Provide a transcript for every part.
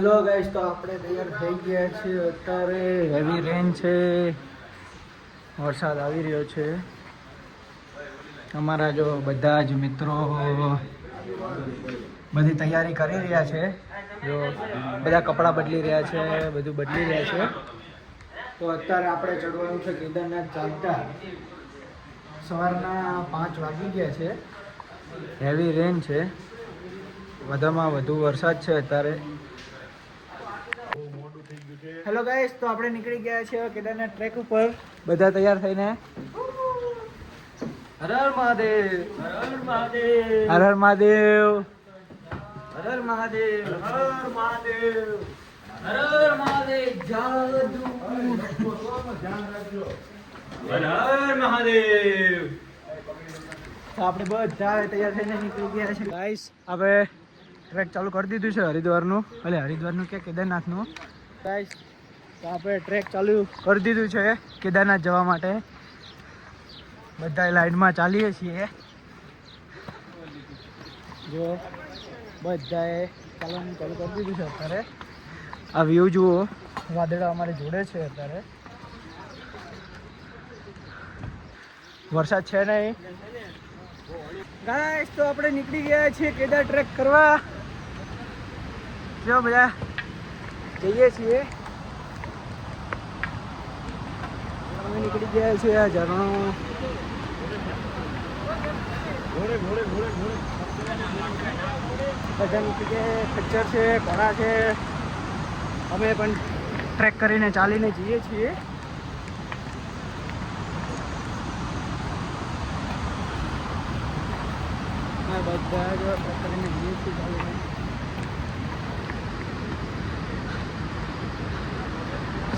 Hello guys, તો આપણે તૈયાર થઈ ગયા છીએ. અત્યારે હેવી રેન છે, વરસાદ આવી રહ્યો છે. અમારા જો બધા જ મિત્રો બધી તૈયારી કરી રહ્યા છે. જો બધા કપડાં બદલી રહ્યા છે, બધું બદલી રહ્યા છે. તો અત્યારે આપણે ચડવાનું છે કેદારનાથ ચાલતા. સવારના 5 વાગી ગયા છે. હેવી રેન છે, વધારેમાં વધુ વરસાદ છે અત્યારે. હેલો ગાઈસ, તો આપણે નીકળી ગયા છીએ કેદારનાથ ટ્રેક ઉપર. બધા તૈયાર થઈને હર હર મહાદેવ, હર હર મહાદેવ, હર હર મહાદેવ, હર હર મહાદેવ, હર હર મહાદેવ, હર હર મહાદેવ. જાદુ ધ્યાન રાખજો. હર હર મહાદેવ. તો આપણે બધા તૈયાર થઈને નીકળી ગયા છે ગાઈસ. આપણે ટ્રેક ચાલુ કરી દીધું છે હરિદ્વારનું, એટલે હરિદ્વારનું કે કેદારનાથનું ગાઈસ. તો આપણે ટ્રેક ચાલુ કરી દીધું છે કેદારનાથ જવા માટે. બધા લાઈનમાં ચાલીએ છીએ. જો બધાએ ચાલવાનું ચાલુ કરી દીધું છે અત્યારે. આ વ્યૂ જુઓ, વાદળા અમારી જોડે છે અત્યારે. વરસાદ છે નહીં ગાઈસ. તો આપણે નીકળી ગયા છીએ કેદાર ટ્રેક કરવા. જો બધા જઈએ છીએ. અમે નીકળી ગયા છીએ. આ ઝરણું બધા નીકળી ગયા. ખચ્ચર છે, ઘોડા છે. અમે પણ ટ્રેક કરીને ચાલીને જઈએ છીએ. બધા જો ટ્રેક કરીને જઈએ છીએ ચાલીને.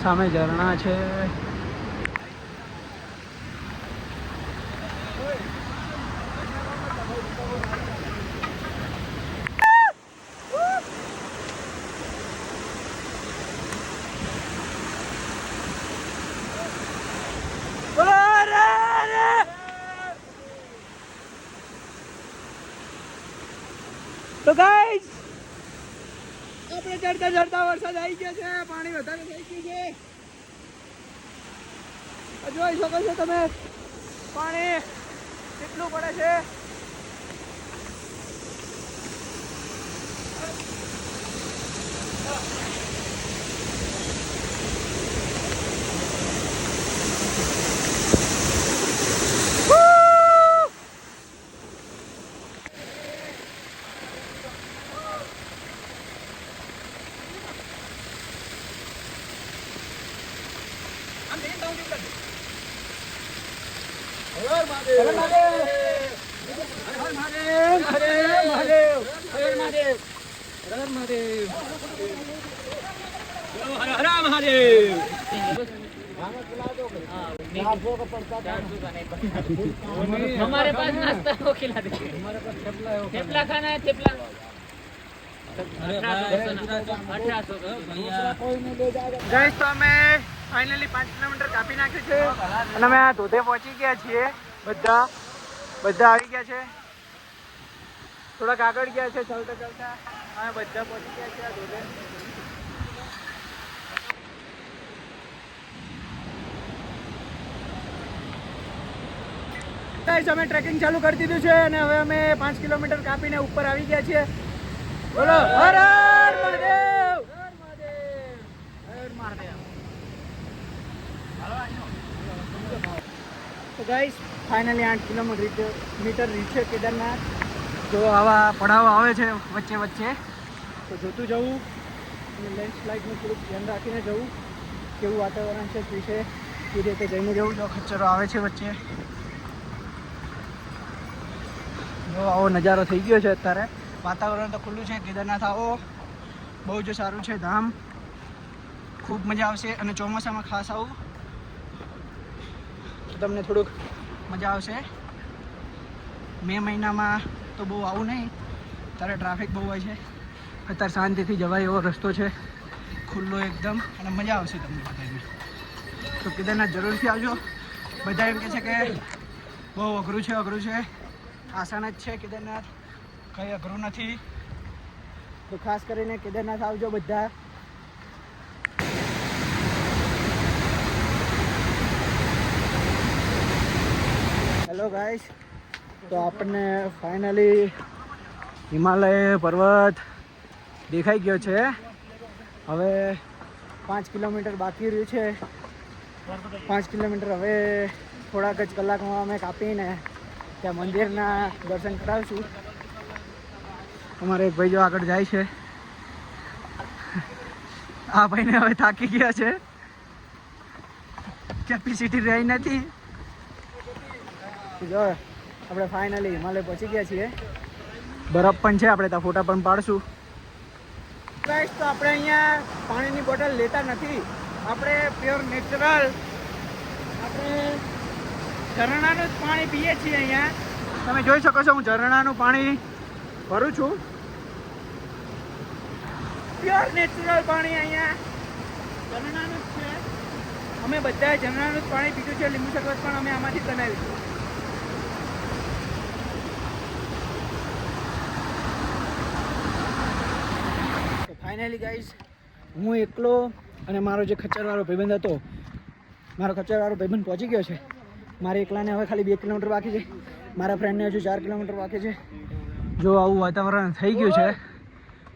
સામે ઝરણા છે. તો ગાઈસ, આપણે ચડતા ચડતા વરસાદ આવી ગયો છે. પાણી વધારે થઈ ગયું છે. જોઈ શકો છો તમે પાણી કેટલું પડે છે. हमारे पास नाश्ता वो खिला दे. थेपला खाना है, थेपला 1800. ગાઈસ, તો અમે ફાઇનલી 5 કિલોમીટર કાપી નાખ્યું છે અને અમે આ ધોધે પહોંચી ગયા છીએ. બધા આવી ગયા છે. થોડાક આગળ ગયા છે ચાલતા ચાલતા. અમે બધા પહોંચી ગયા છે આ ધોધે. ગાઈસ, અમે ટ્રેકિંગ ચાલુ કરી દીધું છે અને હવે અમે 5 કિલોમીટર કાપીને ઉપર આવી ગયા છીએ. બોલો હર હર મહાદેવ, હર મહાદેવ, હર મહાદેવ. તો ગાઈસ, ફાઇનલી 8 કિલોમીટર રીચે કેદારનાથ. જો આવા પડાવો આવે છે વચ્ચે વચ્ચે, તો જોતું જવું અને લેન્ડસ્લાઇડનું થોડુંક ધ્યાન રાખીને જવું. કેવું વાતાવરણ છે, શું છે, એ રીતે જઈને જવું. જો ખચ્ચરો આવે છે વચ્ચે. જો આવો નજારો થઈ ગયો છે અત્યારે. વાતાવરણ તો ખુલ્લું છે. કેદારનાથ આવો, બહુ જ સારું છે ધામ. ખૂબ મજા આવશે અને ચોમાસામાં ખાસ આવું તો તમને થોડુંક મજા આવશે. મે મહિનામાં તો બહુ આવું નહીં, ત્યારે ટ્રાફિક બહુ હોય છે. અત્યારે શાંતિથી જવાય એવો રસ્તો છે, ખુલ્લો એકદમ, અને મજા આવશે તમને બધાને. તો કેદારનાથ જરૂરથી આવજો. બધા એમ કહે છે કે બહુ અઘરું છે. આસાન જ છે કેદારનાથ, કંઈ અઘરું નથી. તો ખાસ કરીને કેદારનાથ આવજો બધા. હેલો ગાઈસ, તો આપણને ફાઇનલી હિમાલય પર્વત દેખાઈ ગયો છે. હવે 5 કિલોમીટર બાકી રહ્યું છે. 5 કિલોમીટર હવે થોડાક જ કલાકમાં અમે કાપીને ત્યાં મંદિરના દર્શન કરાવશું. અમારે એક ભાઈ જો આગળ જાય છે. આ ભાઈને હવે થાકી ગયા છે, કેપેસિટી રહી નથી. જો આપણે ફાઇનલી હિમાલય પહોંચી ગયા છીએ. બરફ પણ છે, આપણે ત્યાં ફોટા પણ પાડશું. ગાઈસ, તો આપણે અહીંયા પાણીની બોટલ લેતા નથી. આપણે પ્યોર નેચરલ આપણે ઝરણાનું જ પાણી પીએ છીએ. અહીંયા તમે જોઈ શકો છો, હું ઝરણાનું પાણી ભરું છું. પ્યોર નેચરલ પાણી અહીંયા ઝરણાનું જ છે. અમે બધાએ ઝરણાનું જ પાણી પીધું છે. લીંબુ શરબત પણ અમે આમાંથી જ બનાવ્યું છે. ફાઇનલી ગાઈસ, હું એકલો અને મારો જે ખચ્ચરવાળો ભાઈબંધ હતો, મારો ખચ્ચરવાળો ભાઈબંધ પહોંચી ગયો છે. મારે એકલાને હવે ખાલી 2 કિલોમીટર બાકી છે. મારા ફ્રેન્ડને હજુ 4 કિલોમીટર બાકી છે. જો આવું વાતાવરણ થઈ ગયું છે.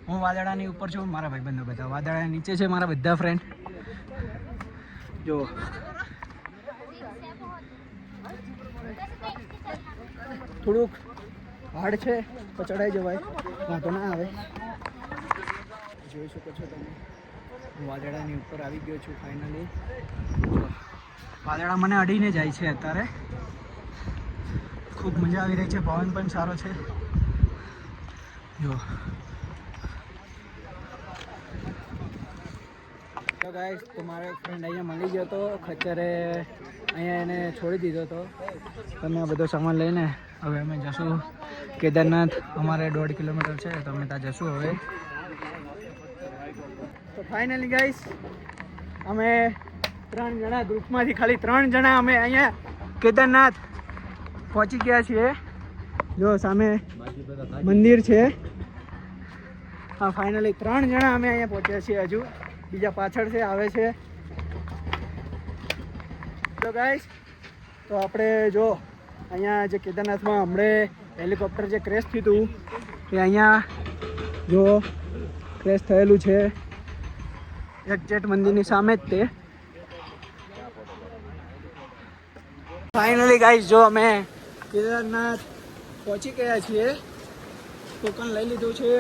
હું વાદળાની ઉપર છું, મારા ભાઈબંધો બધા વાદળા નીચે છે. મારા બધા ફ્રેન્ડ જો થોડુંક હાર્ડ છે તો ચડાઈ જવાય, વાંધો ના આવે. જોઈ શકો છો તમે, હું વાદળાની ઉપર આવી ગયો છું ફાઇનલી. વાદળા મને અડીને જાય છે અત્યારે. ખૂબ મજા આવી રહી છે, પવન પણ સારો છે. જો ગાઈસ, તો મારો એક ફ્રેન્ડ અહીંયા મળી ગયો હતો. ખચ્ચરે અહીંયા એને છોડી દીધો હતો. તમે આ બધો સામાન લઈને હવે અમે જશું કેદારનાથ. અમારે 1.5 કિલોમીટર છે, તો અમે ત્યાં જશું હવે. તો ફાઇનલી ગાઈસ, અમે 3 જણા ગ્રુપમાંથી ખાલી 3 જણા અમે અહીંયા કેદારનાથ પહોંચી ગયા છીએ. જો સામે મંદિર છે. હા, ફાઇનલી 3 જણા અમે અહીંયા પહોંચ્યા છીએ. હજુ બીજા પાછળ છે, આવે છે. તો ગાઈસ, તો આપણે જો અહીંયા જે કેદારનાથમાં હમણાં હેલિકોપ્ટર જે ક્રેશ થયું હતું, એ અહીંયા જો ક્રેશ થયેલું છે એક્ઝેક્ટ મંદિરની સામે જ તે. ફાઇનલી ગાઈસ, જો અમે કેદારનાથ પહોંચી ગયા છીએ. ટોકન લઈ લીધું છે.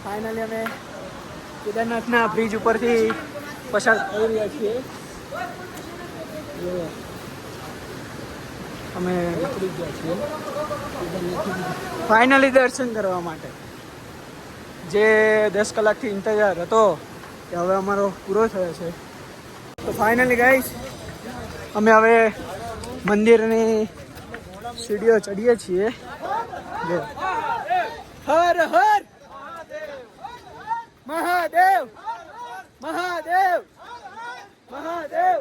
ફાઇનલી અમે કેદારનાથના બ્રિજ ઉપરથી પસાર થઈ રહ્યા છીએ. અમે નીકળી ગયા છીએ ફાઇનલી દર્શન કરવા માટે. જે 10 કલાકથી ઇંતજાર હતો તે હવે અમારો પૂરો થયો છે. તો ફાઇનલી ગાઈસ, અમે હવે મંદિરની સીડીઓ ચડીએ છીએ. જો હર હર મહાદેવ, મહાદેવ, મહાદેવ,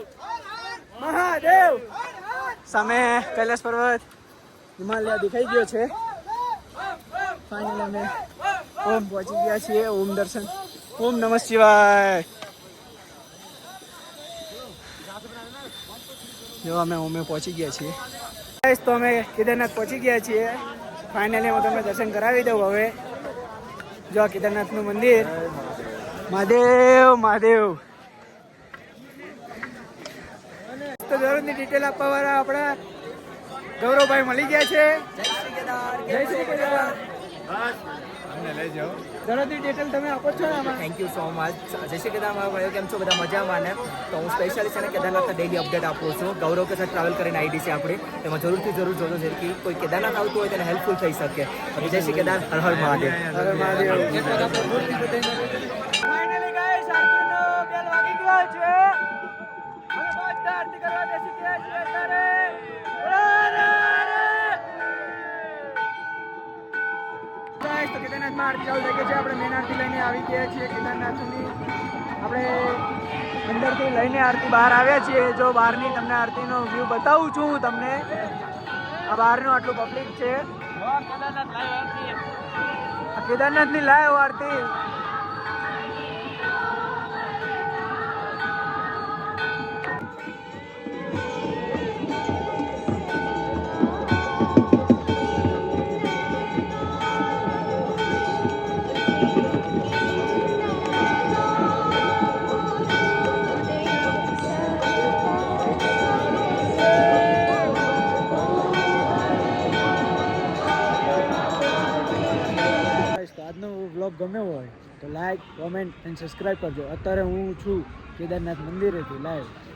મહાદેવ. સામે કૈલાસ પર્વત હિમાલય દેખાઈ ગયો છે. ફાઇનલી અમે ઓમ પહોંચી ગયા છીએ. ઓમ દર્શન, ઓમ નમઃ શિવાય. જો અમે ઓમે પહોંચી ગયા છીએ. તો અમે કેદારનાથ પહોંચી ગયા છીએ. ફાઇનલી હું તમને દર્શન કરાવી દઉં. હવે જો કેદારનાથનું મંદિર. મહાદેવ, મહાદેવ. તો જરૂરની ડિટેલ આપવા વાળા આપણા ગૌરવભાઈ મળી ગયા છે. જય શ્રી કેદાર. અમને લઈ જાઓ. જરૂરની ડિટેલ તમે આપો છો ને? Thank you so much. જય શ્રી કેદાર મારા ભાઈઓ, કેમ છો બધા? મજામાં ને? તો હું સ્પેશિયલી છે ને કેદારનાથના ડેલી અપડેટ આપું છું. ગૌરવ કે સાથે ટ્રાવેલ કરીને આઈડી છે આપણી, તેમાં જરૂરથી જરૂર જોજો, જેમ કે કોઈ કેદારનાથ આવતું હોય તેને હેલ્પફુલ થઈ શકે. જય શ્રી કેદાર. હર હર મહાદેવ. હર હર મહાદેવ. ફાઇનલી ગાઈસ, આરતીનો બેલ વાગી ગયો છે. અમે બધા આરતી કરવા બેસી ગયા છીએ અત્યારે. ગાઈસ, તો કેદારનાથમાં આરતી ચાલુ થઈ ગઈ છે. આપણે મેન આરતી લઈને આવી ગયા છીએ કેદારનાથની. આપણે અંદરથી લઈને આરતી બહાર આવ્યા છીએ. જો બહારની તમને આરતીનો વ્યૂ બતાવું છું હું તમને. આ બહારનું આટલું પબ્લિક છે. કેદારનાથની લાઈવ આરતી. તો આજનો વ્લોગ ગમ્યો હોય તો લાઈક કોમેન્ટ એન્ડ સબસ્ક્રાઈબ કરજો. અત્યારે હું છું કેદારનાથ મંદિરેથી લાઈવ.